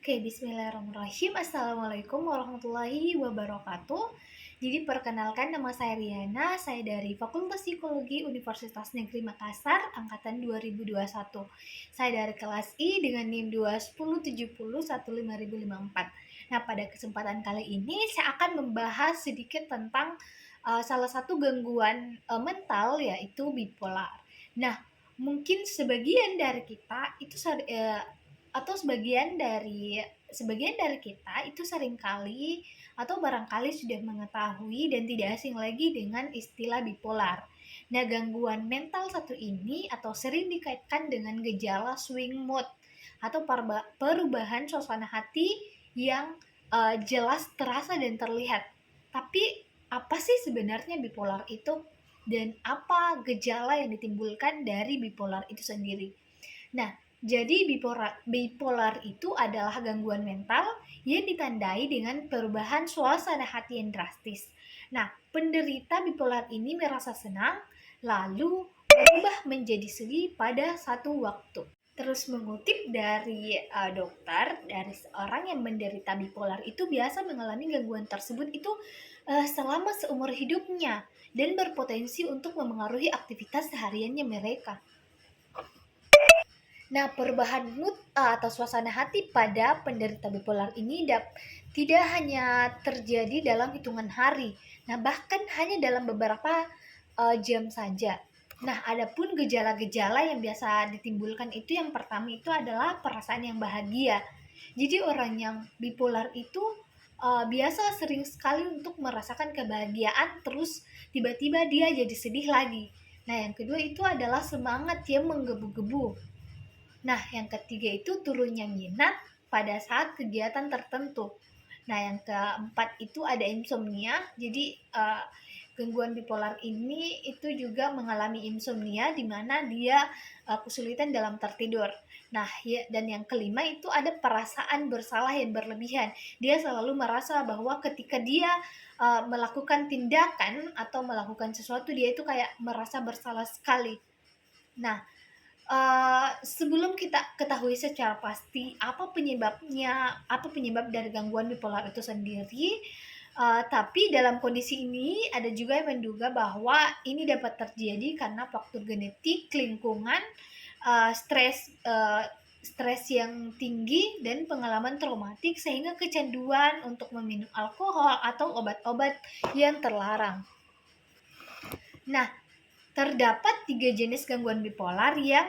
Oke, bismillahirrahmanirrahim. Assalamualaikum warahmatullahi wabarakatuh. Jadi perkenalkan, nama saya Riana, saya dari Fakultas Psikologi Universitas Negeri Makassar, angkatan 2021. Saya dari kelas I dengan NIM 210701554. Nah, pada kesempatan kali ini saya akan membahas sedikit tentang salah satu gangguan mental, yaitu bipolar. Nah, mungkin sebagian dari kita itu atau sebagian dari kita itu seringkali atau barangkali sudah mengetahui dan tidak asing lagi dengan istilah bipolar. Nah, gangguan mental satu ini atau sering dikaitkan dengan gejala swing mood atau perubahan suasana hati yang jelas terasa dan terlihat. Tapi apa sih sebenarnya bipolar itu, dan apa gejala yang ditimbulkan dari bipolar itu sendiri? Nah, jadi bipolar itu adalah gangguan mental yang ditandai dengan perubahan suasana hati yang drastis. Nah, penderita bipolar ini merasa senang, lalu berubah menjadi sedih pada satu waktu. Terus mengutip dari dokter, dari seorang yang menderita bipolar itu biasa mengalami gangguan tersebut itu selama seumur hidupnya dan berpotensi untuk memengaruhi aktivitas sehariannya mereka. Nah, perubahan mood atau suasana hati pada penderita bipolar ini tidak hanya terjadi dalam hitungan hari, nah bahkan hanya dalam beberapa jam saja. Nah, adapun gejala-gejala yang biasa ditimbulkan itu, yang pertama itu adalah perasaan yang bahagia. Jadi orang yang bipolar itu biasa sering sekali untuk merasakan kebahagiaan, terus tiba-tiba dia jadi sedih lagi. Nah, yang kedua itu adalah semangat yang menggebu-gebu. Nah, yang ketiga itu turunnya minat pada saat kegiatan tertentu. Nah, yang keempat itu ada insomnia. Jadi gangguan bipolar ini itu juga mengalami insomnia, di mana dia kesulitan dalam tertidur. Nah, ya, dan yang kelima itu ada perasaan bersalah yang berlebihan. Dia selalu merasa bahwa ketika dia melakukan tindakan atau melakukan sesuatu, dia itu kayak merasa bersalah sekali. Nah, sebelum kita ketahui secara pasti apa penyebab dari gangguan bipolar itu sendiri, tapi dalam kondisi ini ada juga yang menduga bahwa ini dapat terjadi karena faktor genetik, lingkungan, stres yang tinggi, dan pengalaman traumatik sehingga kecanduan untuk meminum alkohol atau obat-obat yang terlarang. Nah, terdapat 3 jenis gangguan bipolar yang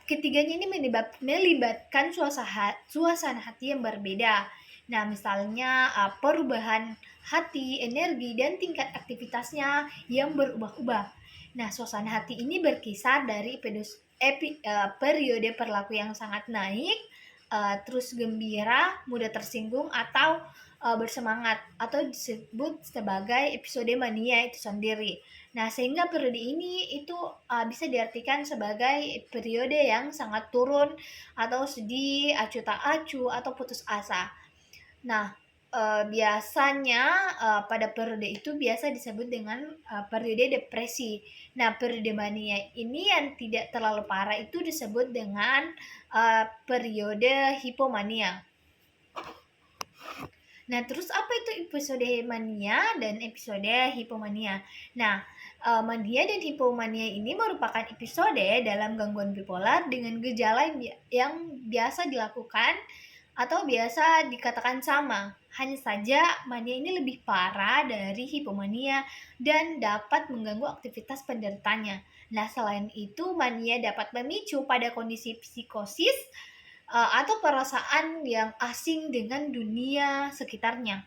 ketiganya ini melibatkan suasana hati yang berbeda. Nah, misalnya perubahan hati, energi, dan tingkat aktivitasnya yang berubah-ubah. Nah, suasana hati ini berkisar dari periode perilaku yang sangat naik, terus gembira, mudah tersinggung, atau bersemangat, atau disebut sebagai episode mania itu sendiri. Nah, sehingga periode ini itu bisa diartikan sebagai periode yang sangat turun atau sedih, acuh tak acuh, atau putus asa. Nah, biasanya pada periode itu biasa disebut dengan periode depresi. Nah, periode mania ini yang tidak terlalu parah itu disebut dengan periode hipomania. Nah, terus apa itu episode mania dan episode hipomania? Nah, mania dan hipomania ini merupakan episode dalam gangguan bipolar dengan gejala yang biasa dilakukan atau biasa dikatakan sama. Hanya saja mania ini lebih parah dari hipomania dan dapat mengganggu aktivitas penderitanya. Nah, selain itu mania dapat memicu pada kondisi psikosis atau perasaan yang asing dengan dunia sekitarnya.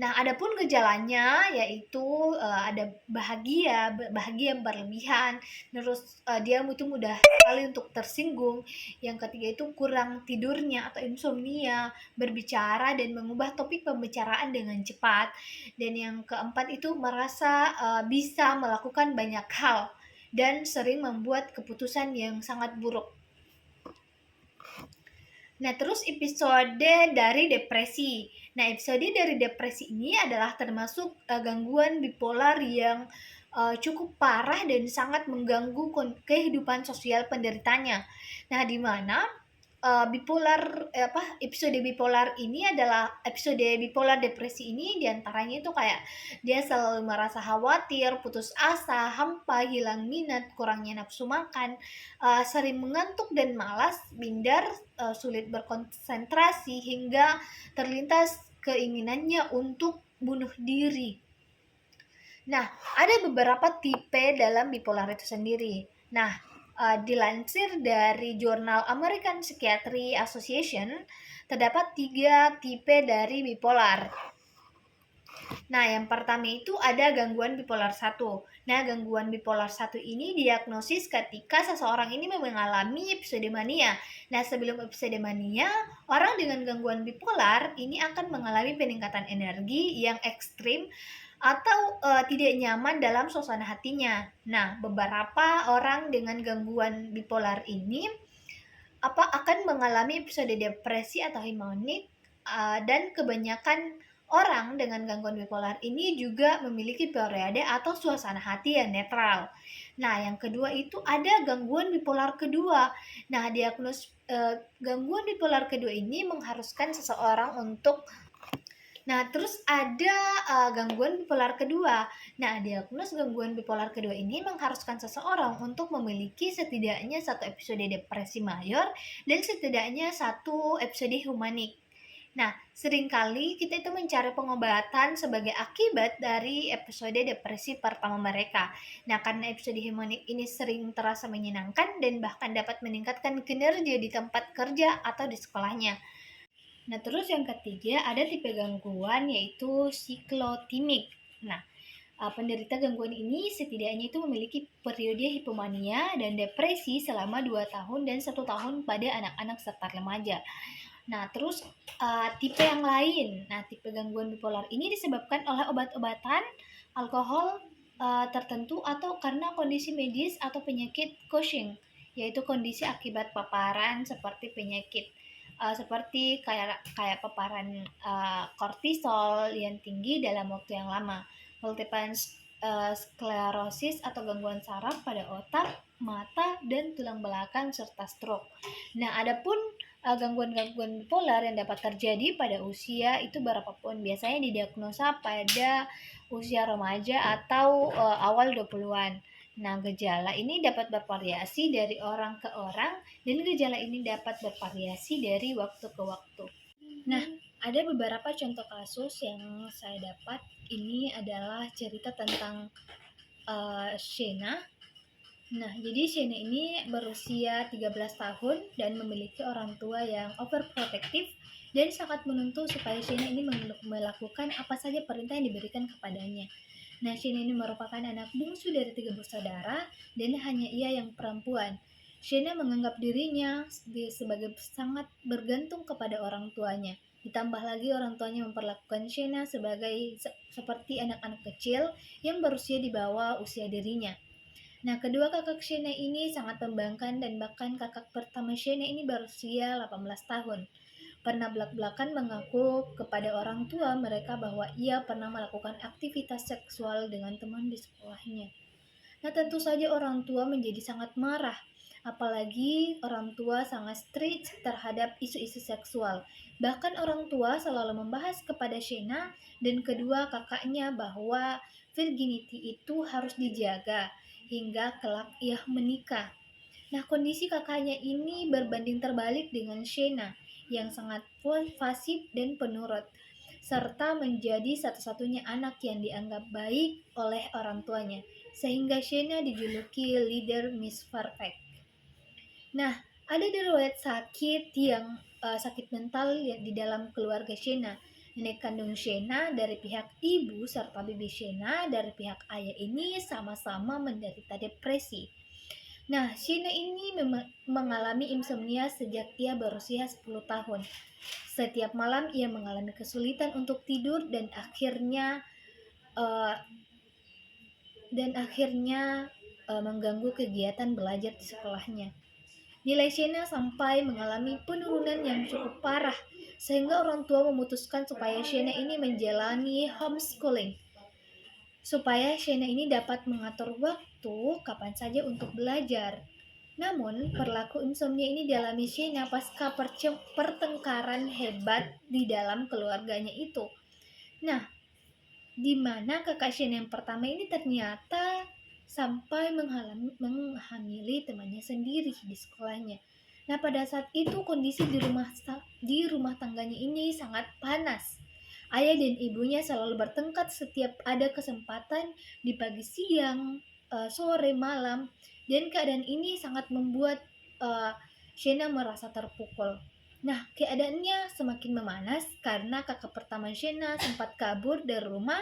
Nah, adapun gejalanya yaitu ada bahagia yang berlebihan, terus dia itu mudah sekali untuk tersinggung. Yang ketiga itu kurang tidurnya atau insomnia, berbicara dan mengubah topik pembicaraan dengan cepat. Dan yang keempat itu merasa bisa melakukan banyak hal dan sering membuat keputusan yang sangat buruk. Nah, terus episode dari depresi. Nah, episode dari depresi ini adalah termasuk gangguan bipolar yang cukup parah dan sangat mengganggu kehidupan sosial penderitanya. Nah, di mana episode bipolar ini adalah episode bipolar depresi ini diantaranya itu kayak dia selalu merasa khawatir, putus asa, hampa, hilang minat, kurangnya nafsu makan, sering mengantuk dan malas, minder, sulit berkonsentrasi hingga terlintas keinginannya untuk bunuh diri. Nah, ada beberapa tipe dalam bipolar itu sendiri. Nah, dilansir dari jurnal American Psychiatry Association, terdapat 3 tipe dari bipolar. Nah, yang pertama itu ada gangguan bipolar 1. Nah, gangguan bipolar 1 ini diagnosis ketika seseorang ini mengalami episode mania. Nah, sebelum episode mania, orang dengan gangguan bipolar ini akan mengalami peningkatan energi yang ekstrim atau tidak nyaman dalam suasana hatinya. Nah, beberapa orang dengan gangguan bipolar ini akan mengalami episode depresi atau himonik, dan kebanyakan orang dengan gangguan bipolar ini juga memiliki periode atau suasana hati yang netral. Nah, yang kedua itu ada gangguan bipolar kedua. Nah, gangguan bipolar kedua ini mengharuskan seseorang untuk terus ada gangguan bipolar kedua. Nah, diagnos gangguan bipolar kedua ini mengharuskan seseorang untuk memiliki setidaknya 1 episode depresi mayor dan setidaknya 1 episode humanik. Nah, seringkali kita itu mencari pengobatan sebagai akibat dari episode depresi pertama mereka. Nah, karena episode humanik ini sering terasa menyenangkan dan bahkan dapat meningkatkan kinerja di tempat kerja atau di sekolahnya. Nah, terus yang ketiga ada tipe gangguan yaitu siklotimik. Nah, penderita gangguan ini setidaknya itu memiliki periode hipomania dan depresi selama 2 tahun dan 1 tahun pada anak-anak serta remaja. Nah, terus tipe yang lain. Nah, tipe gangguan bipolar ini disebabkan oleh obat-obatan, alkohol tertentu atau karena kondisi medis atau penyakit Cushing, yaitu kondisi akibat paparan seperti penyakit seperti kayak paparan kortisol yang tinggi dalam waktu yang lama, multiple sklerosis atau gangguan saraf pada otak, mata, dan tulang belakang serta stroke. Nah, adapun gangguan-gangguan bipolar yang dapat terjadi pada usia itu berapapun, biasanya didiagnosa pada usia remaja atau awal 20-an. Nah, gejala ini dapat bervariasi dari orang ke orang dan gejala ini dapat bervariasi dari waktu ke waktu. Nah, ada beberapa contoh kasus yang saya dapat. Ini adalah cerita tentang Shena. Nah, jadi Shena ini berusia 13 tahun dan memiliki orang tua yang overprotective dan sangat menuntut supaya Shena ini melakukan apa saja perintah yang diberikan kepadanya. Nah, Shena ini merupakan anak bungsu dari 3 bersaudara dan hanya ia yang perempuan. Shena menganggap dirinya sebagai sangat bergantung kepada orang tuanya. Ditambah lagi orang tuanya memperlakukan Shena seperti anak-anak kecil yang berusia di bawah usia dirinya. Nah, kedua kakak Shena ini sangat membanggakan dan bahkan kakak pertama Shena ini berusia 18 tahun. Pernah belak-belakan mengaku kepada orang tua mereka bahwa ia pernah melakukan aktivitas seksual dengan teman di sekolahnya. Nah, tentu saja orang tua menjadi sangat marah, apalagi orang tua sangat strict terhadap isu-isu seksual. Bahkan orang tua selalu membahas kepada Shena dan kedua kakaknya bahwa virginity itu harus dijaga hingga kelak ia menikah. Nah, kondisi kakaknya ini berbanding terbalik dengan Shena yang sangat fasib dan penurut, serta menjadi satu-satunya anak yang dianggap baik oleh orang tuanya, sehingga Shena dijuluki leader Miss Perfect. Nah, ada riwayat sakit mental di dalam keluarga Shena. Nenek kandung Shena dari pihak ibu serta bibi Shena dari pihak ayah ini sama-sama menderita depresi. Nah, Shena ini mengalami insomnia sejak ia berusia 10 tahun. Setiap malam ia mengalami kesulitan untuk tidur dan akhirnya mengganggu kegiatan belajar di sekolahnya. Nilai Shena sampai mengalami penurunan yang cukup parah, sehingga orang tua memutuskan supaya Shena ini menjalani homeschooling, supaya Shena ini dapat mengatur waktu kapan saja untuk belajar. Namun, perilaku insomnia ini dialami Shena pasca pertengkaran hebat di dalam keluarganya itu. Nah, di mana kakak Shena yang pertama ini ternyata sampai menghamili temannya sendiri di sekolahnya. Nah, pada saat itu kondisi di rumah tangganya ini sangat panas. Ayah dan ibunya selalu bertengkar setiap ada kesempatan di pagi, siang, sore, malam, dan keadaan ini sangat membuat Shena merasa terpukul. Nah, keadaannya semakin memanas karena kakak pertama Shena sempat kabur dari rumah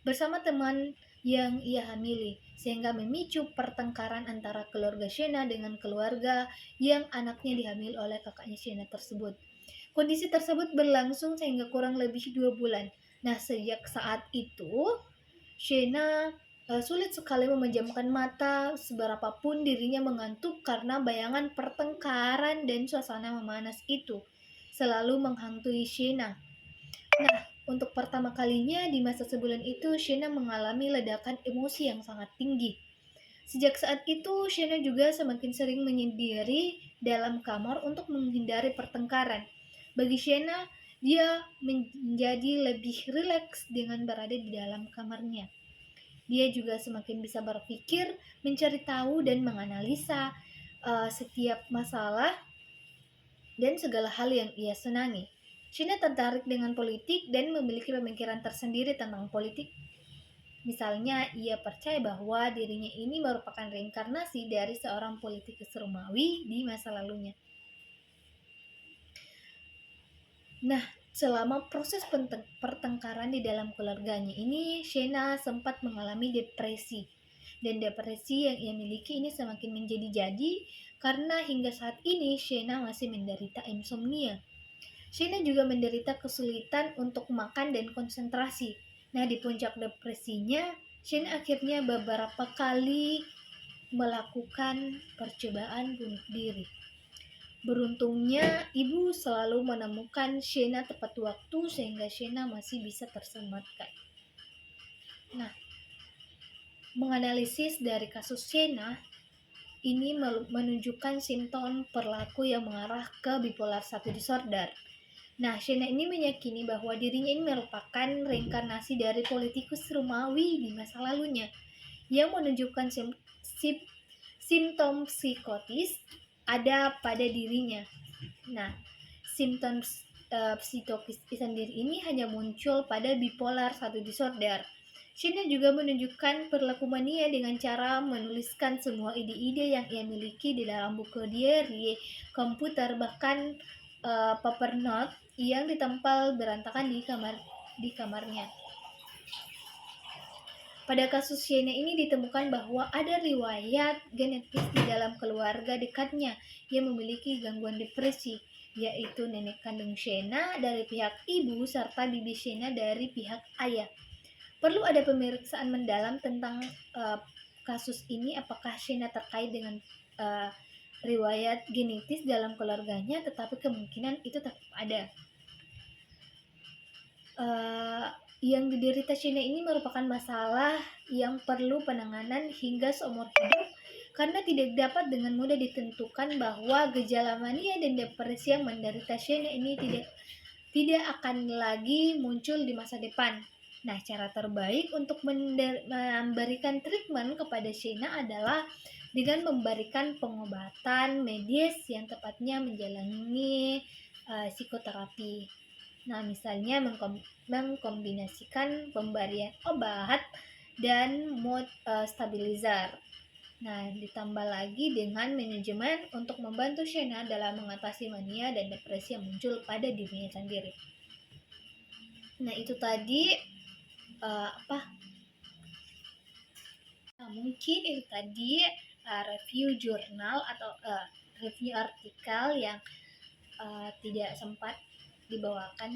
bersama teman yang ia hamili, sehingga memicu pertengkaran antara keluarga Shena dengan keluarga yang anaknya dihamil oleh kakaknya Shena tersebut. Kondisi tersebut berlangsung sehingga kurang lebih 2 bulan. Nah, sejak saat itu, Shena sulit sekali memejamkan mata seberapapun dirinya mengantuk karena bayangan pertengkaran dan suasana memanas itu selalu menghantui Shena. Nah, untuk pertama kalinya di masa sebulan itu, Shena mengalami ledakan emosi yang sangat tinggi. Sejak saat itu, Shena juga semakin sering menyendiri dalam kamar untuk menghindari pertengkaran. Bagi Shena, dia menjadi lebih rileks dengan berada di dalam kamarnya. Dia juga semakin bisa berpikir, mencari tahu, dan menganalisa setiap masalah dan segala hal yang ia senangi. Shena tertarik dengan politik dan memiliki pemikiran tersendiri tentang politik. Misalnya, ia percaya bahwa dirinya ini merupakan reinkarnasi dari seorang politikus Romawi di masa lalunya. Nah, selama proses pertengkaran di dalam keluarganya ini, Shena sempat mengalami depresi. Dan depresi yang ia miliki ini semakin menjadi-jadi karena hingga saat ini Shena masih menderita insomnia. Shena juga menderita kesulitan untuk makan dan konsentrasi. Nah, di puncak depresinya, Shena akhirnya beberapa kali melakukan percobaan bunuh diri. Beruntungnya, ibu selalu menemukan Shena tepat waktu sehingga Shena masih bisa terselamatkan. Nah, menganalisis dari kasus Shena ini menunjukkan simptom perilaku yang mengarah ke bipolar 1 disorder. Nah, Shena ini meyakini bahwa dirinya ini merupakan reinkarnasi dari politikus Romawi di masa lalunya yang menunjukkan simptom psikotis ada pada dirinya. Nah, simptom psikis sendiri ini hanya muncul pada bipolar 1 disorder. Shena juga menunjukkan perilaku mania dengan cara menuliskan semua ide-ide yang ia miliki di dalam buku diary, komputer, bahkan paper note yang ditempel berantakan di kamarnya. Pada kasus Shena ini ditemukan bahwa ada riwayat genetis di dalam keluarga dekatnya yang memiliki gangguan depresi, yaitu nenek kandung Shena dari pihak ibu serta bibi Shena dari pihak ayah. Perlu ada pemeriksaan mendalam tentang kasus ini, apakah Shena terkait dengan riwayat genetis dalam keluarganya, tetapi kemungkinan itu tetap ada. Yang diderita Shena ini merupakan masalah yang perlu penanganan hingga seumur hidup karena tidak dapat dengan mudah ditentukan bahwa gejala mania dan depresi yang menderita Shena ini tidak akan lagi muncul di masa depan. Nah, cara terbaik untuk memberikan treatment kepada Shena adalah dengan memberikan pengobatan medis yang tepatnya menjalani psikoterapi. Nah, misalnya mengkombinasikan pemberian obat dan mood stabilizer. Nah, ditambah lagi dengan manajemen untuk membantu Shena dalam mengatasi mania dan depresi yang muncul pada dirinya sendiri. Nah, itu tadi mungkin itu tadi review jurnal atau review artikel yang tidak sempat dibawakan